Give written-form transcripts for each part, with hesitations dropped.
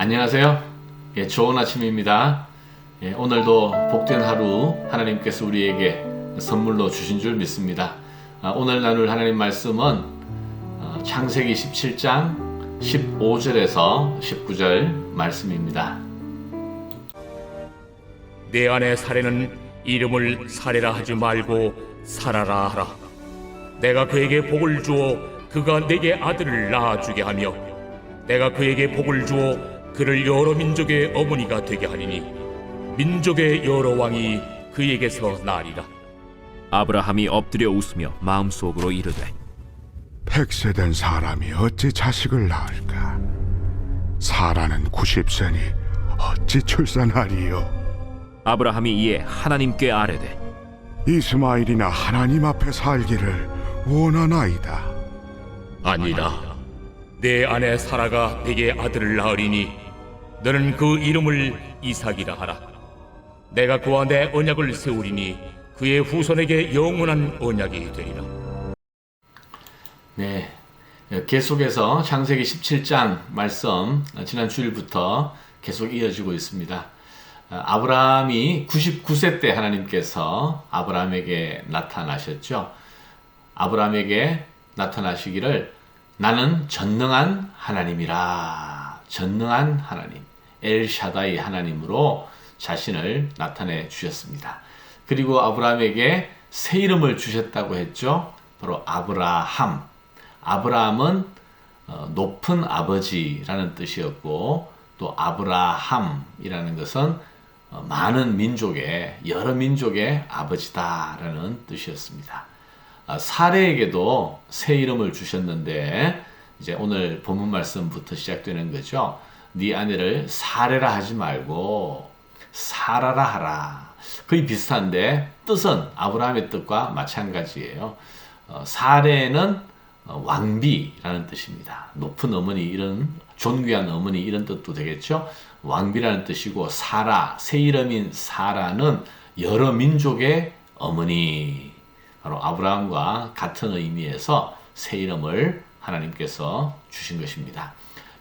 안녕하세요. 좋은 아침입니다. 오늘도 복된 하루 하나님께서 우리에게 선물로 주신 줄 믿습니다. 오늘 나눌 하나님 말씀은 창세기 17장 15절에서 19절 말씀입니다. 내 아내 사례는 이름을 사례라 하지 말고 사라라 하라. 내가 그에게 복을 주어 그가 내게 아들을 낳아주게 하며 내가 그에게 복을 주어 그를 여러 민족의 어머니가 되게 하리니 민족의 여러 왕이 그에게서 나리라. 아브라함이 엎드려 웃으며 마음속으로 이르되 100세 된 사람이 어찌 자식을 낳을까? 사라는 90세니 어찌 출산하리요? 아브라함이 이에 하나님께 아뢰되 이스마엘이나 하나님 앞에 살기를 원하나이다. 아니라 내 아내 사라가 내게 아들을 낳으리니 너는 그 이름을 이삭이라 하라. 내가 그와 내 언약을 세우리니 그의 후손에게 영원한 언약이 되리라. 네, 계속해서 창세기 17장 말씀 지난 주일부터 계속 이어지고 있습니다. 아브라함이 99세 때 하나님께서 아브라함에게 나타나셨죠. 아브라함에게 나타나시기를 나는 전능한 하나님이라. 전능한 하나님, 엘샤다이 하나님으로 자신을 나타내 주셨습니다. 그리고 아브라함에게 새 이름을 주셨다고 했죠. 바로 아브라함. 아브라함은 높은 아버지라는 뜻이었고, 또 아브라함이라는 것은 많은 민족의, 여러 민족의 아버지다라는 뜻이었습니다. 사레에게도 새 이름을 주셨는데, 이제 오늘 본문 말씀부터 시작되는 거죠. 네 아내를 사레라 하지 말고 사라라 하라. 거의 비슷한데 뜻은 아브라함의 뜻과 마찬가지예요. 사레는 왕비라는 뜻입니다. 높은 어머니, 이런 존귀한 어머니, 이런 뜻도 되겠죠. 왕비라는 뜻이고, 사라, 새 이름인 사라는 여러 민족의 어머니, 바로 아브라함과 같은 의미에서 새 이름을 하나님께서 주신 것입니다.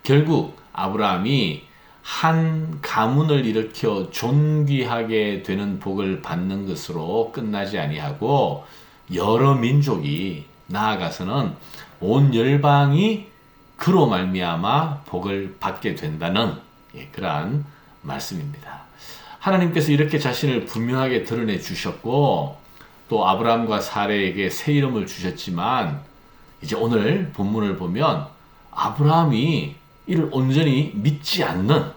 결국 아브라함이 한 가문을 일으켜 존귀하게 되는 복을 받는 것으로 끝나지 아니하고 여러 민족이, 나아가서는 온 열방이 그로 말미암아 복을 받게 된다는 그러한 말씀입니다. 하나님께서 이렇게 자신을 분명하게 드러내 주셨고, 또 아브라함과 사레에게 새 이름을 주셨지만, 이제 오늘 본문을 보면 아브라함이 이를 온전히 믿지 않는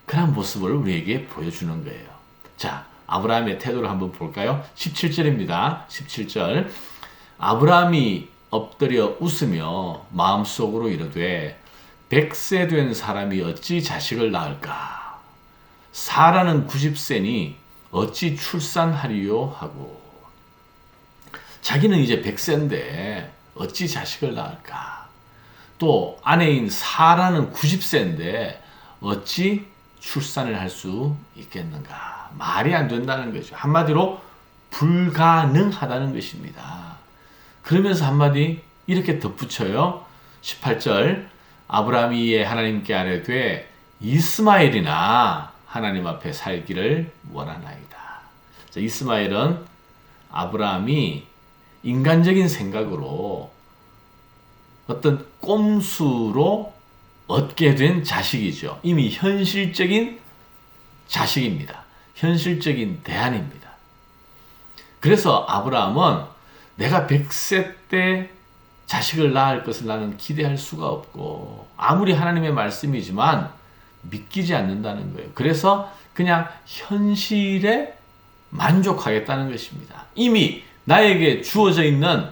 그런 모습을 우리에게 보여주는 거예요. 자, 아브라함의 태도를 한번 볼까요? 17절입니다. 17절. 아브라함이 엎드려 웃으며 마음속으로 이르되 100세 된 사람이 어찌 자식을 낳을까? 사라는 90세니 어찌 출산하리요? 하고, 자기는 이제 100세인데 어찌 자식을 낳을까? 또 아내인 사라는 90세인데 어찌 출산을 할 수 있겠는가? 말이 안 된다는 거죠. 한마디로 불가능하다는 것입니다. 그러면서 한마디 이렇게 덧붙여요. 18절. 아브라함이 이에 하나님께 아뢰되 이스마엘이나 하나님 앞에 살기를 원하나이다. 자, 이스마엘은 아브라함이 인간적인 생각으로 어떤 꼼수로 얻게 된 자식이죠. 이미 현실적인 자식입니다. 현실적인 대안입니다. 그래서 아브라함은 내가 100세 때 자식을 낳을 것을 나는 기대할 수가 없고, 아무리 하나님의 말씀이지만 믿기지 않는다는 거예요. 그래서 그냥 현실에 만족하겠다는 것입니다. 이미 나에게 주어져 있는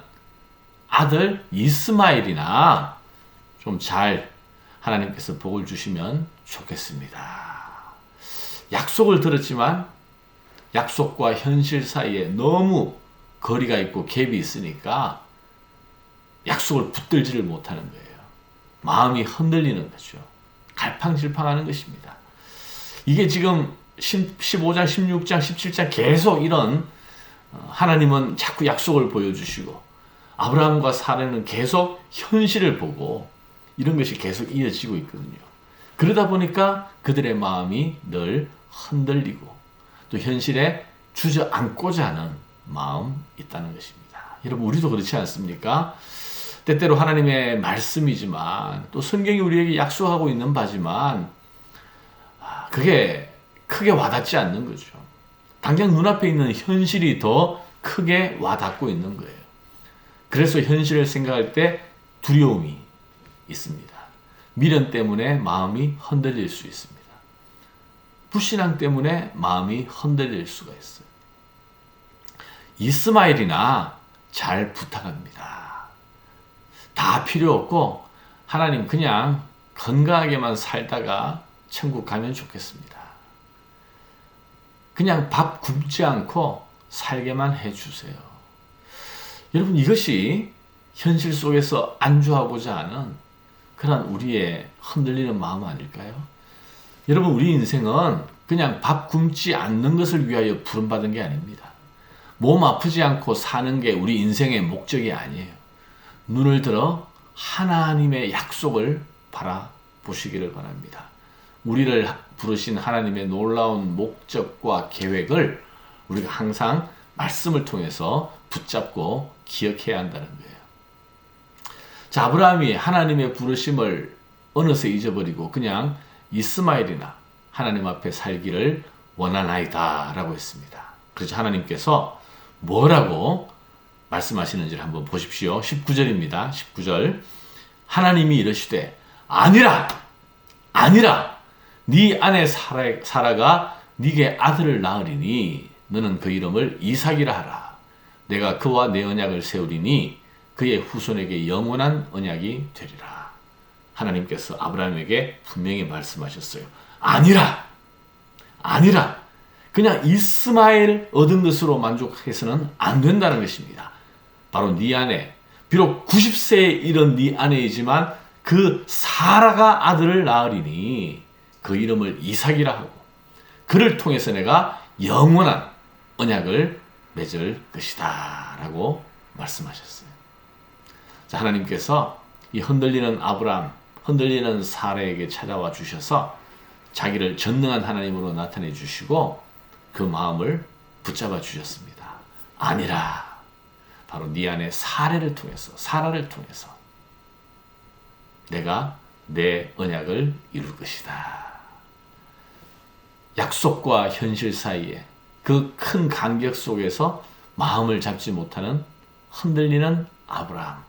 아들 이스마엘이나 좀 잘 하나님께서 복을 주시면 좋겠습니다. 약속을 들었지만 약속과 현실 사이에 너무 거리가 있고 갭이 있으니까 약속을 붙들지를 못하는 거예요. 마음이 흔들리는 거죠. 갈팡질팡하는 것입니다. 이게 지금 15장, 16장, 17장 계속 이런, 하나님은 자꾸 약속을 보여주시고 아브라함과 사라는 계속 현실을 보고 이런 것이 계속 이어지고 있거든요. 그러다 보니까 그들의 마음이 늘 흔들리고 또 현실에 주저앉고자 하는 마음이 있다는 것입니다. 여러분, 우리도 그렇지 않습니까? 때때로 하나님의 말씀이지만 또 성경이 우리에게 약속하고 있는 바지만 그게 크게 와닿지 않는 거죠. 당장 눈앞에 있는 현실이 더 크게 와닿고 있는 거예요. 그래서 현실을 생각할 때 두려움이 있습니다. 미련 때문에 마음이 흔들릴 수 있습니다. 불신앙 때문에 마음이 흔들릴 수가 있어요. 이스마엘이나 잘 부탁합니다. 다 필요 없고 하나님 그냥 건강하게만 살다가 천국 가면 좋겠습니다. 그냥 밥 굶지 않고 살게만 해주세요. 여러분, 이것이 현실 속에서 안주하고자 하는 그런 우리의 흔들리는 마음 아닐까요? 여러분, 우리 인생은 그냥 밥 굶지 않는 것을 위하여 부름받은 게 아닙니다. 몸 아프지 않고 사는 게 우리 인생의 목적이 아니에요. 눈을 들어 하나님의 약속을 바라보시기를 바랍니다. 우리를 부르신 하나님의 놀라운 목적과 계획을 우리가 항상 말씀을 통해서 붙잡고 기억해야 한다는 거예요. 자, 아브라함이 하나님의 부르심을 어느새 잊어버리고 그냥 이스마엘이나 하나님 앞에 살기를 원하나이다 라고 했습니다. 그래서 하나님께서 뭐라고 말씀하시는지를 한번 보십시오. 19절입니다. 19절. 하나님이 이르시되 아니라 네 아내 사라가 네게 아들을 낳으리니 너는 그 이름을 이삭이라 하라. 내가 그와 내 언약을 세우리니 그의 후손에게 영원한 언약이 되리라. 하나님께서 아브라함에게 분명히 말씀하셨어요. 아니라 그냥 이스마엘 얻은 것으로 만족해서는 안 된다는 것입니다. 바로 네 아내, 비록 90세에 이른 네 아내이지만 그 사라가 아들을 낳으리니 그 이름을 이삭이라 하고 그를 통해서 내가 영원한 언약을 맺을 것이다 라고 말씀하셨어요. 자, 하나님께서 이 흔들리는 아브라함, 흔들리는 사라에게 찾아와 주셔서 자기를 전능한 하나님으로 나타내 주시고 그 마음을 붙잡아 주셨습니다. 아니라 바로 네 안에 사라를 통해서 내가 내 언약을 이룰 것이다. 약속과 현실 사이에 그 큰 간격 속에서 마음을 잡지 못하는 흔들리는 아브라함,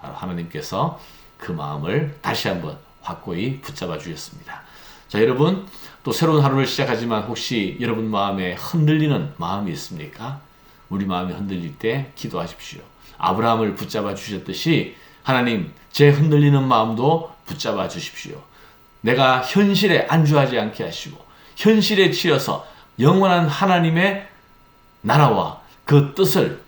바로 하나님께서 그 마음을 다시 한번 확고히 붙잡아 주셨습니다. 자, 여러분, 또 새로운 하루를 시작하지만 혹시 여러분 마음에 흔들리는 마음이 있습니까? 우리 마음이 흔들릴 때 기도하십시오. 아브라함을 붙잡아 주셨듯이 하나님, 제 흔들리는 마음도 붙잡아 주십시오. 내가 현실에 안주하지 않게 하시고 현실에 치여서 영원한 하나님의 나라와 그 뜻을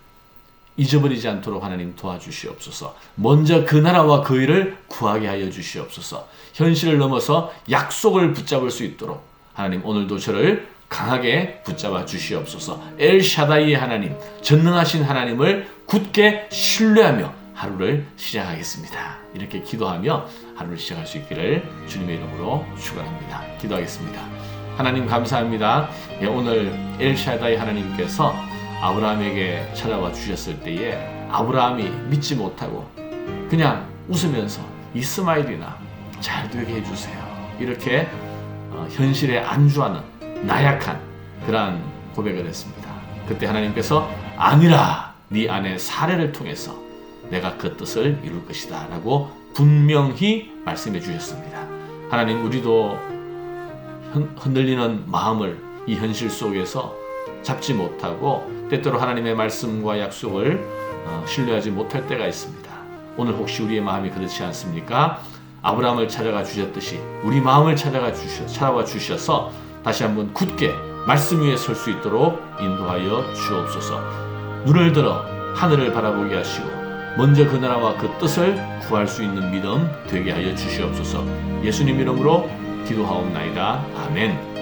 잊어버리지 않도록 하나님 도와주시옵소서. 먼저 그 나라와 그 일을 구하게 하여 주시옵소서. 현실을 넘어서 약속을 붙잡을 수 있도록 하나님 오늘도 저를 강하게 붙잡아 주시옵소서. 엘샤다이의 하나님, 전능하신 하나님을 굳게 신뢰하며 하루를 시작하겠습니다. 이렇게 기도하며 하루를 시작할 수 있기를 주님의 이름으로 축원합니다. 기도하겠습니다. 하나님 감사합니다. 오늘 엘샤다이 하나님께서 아브라함에게 찾아와 주셨을 때에 아브라함이 믿지 못하고 그냥 웃으면서 이스마엘이나 잘 되게 해주세요. 이렇게 현실에 안주하는 나약한 그러한 고백을 했습니다. 그때 하나님께서 아니라 네 아내 사례를 통해서 내가 그 뜻을 이룰 것이다 라고 분명히 말씀해 주셨습니다. 하나님, 우리도 흔들리는 마음을 이 현실 속에서 잡지 못하고 때때로 하나님의 말씀과 약속을 신뢰하지 못할 때가 있습니다. 오늘 혹시 우리의 마음이 그렇지 않습니까? 아브라함을 찾아가 주셨듯이 우리 마음을 찾아와 주셔서 다시 한번 굳게 말씀 위에 설 수 있도록 인도하여 주옵소서. 눈을 들어 하늘을 바라보게 하시고 먼저 그 나라와 그 뜻을 구할 수 있는 믿음 되게 하여 주시옵소서. 예수님 이름으로 기도하옵나이다. 아멘.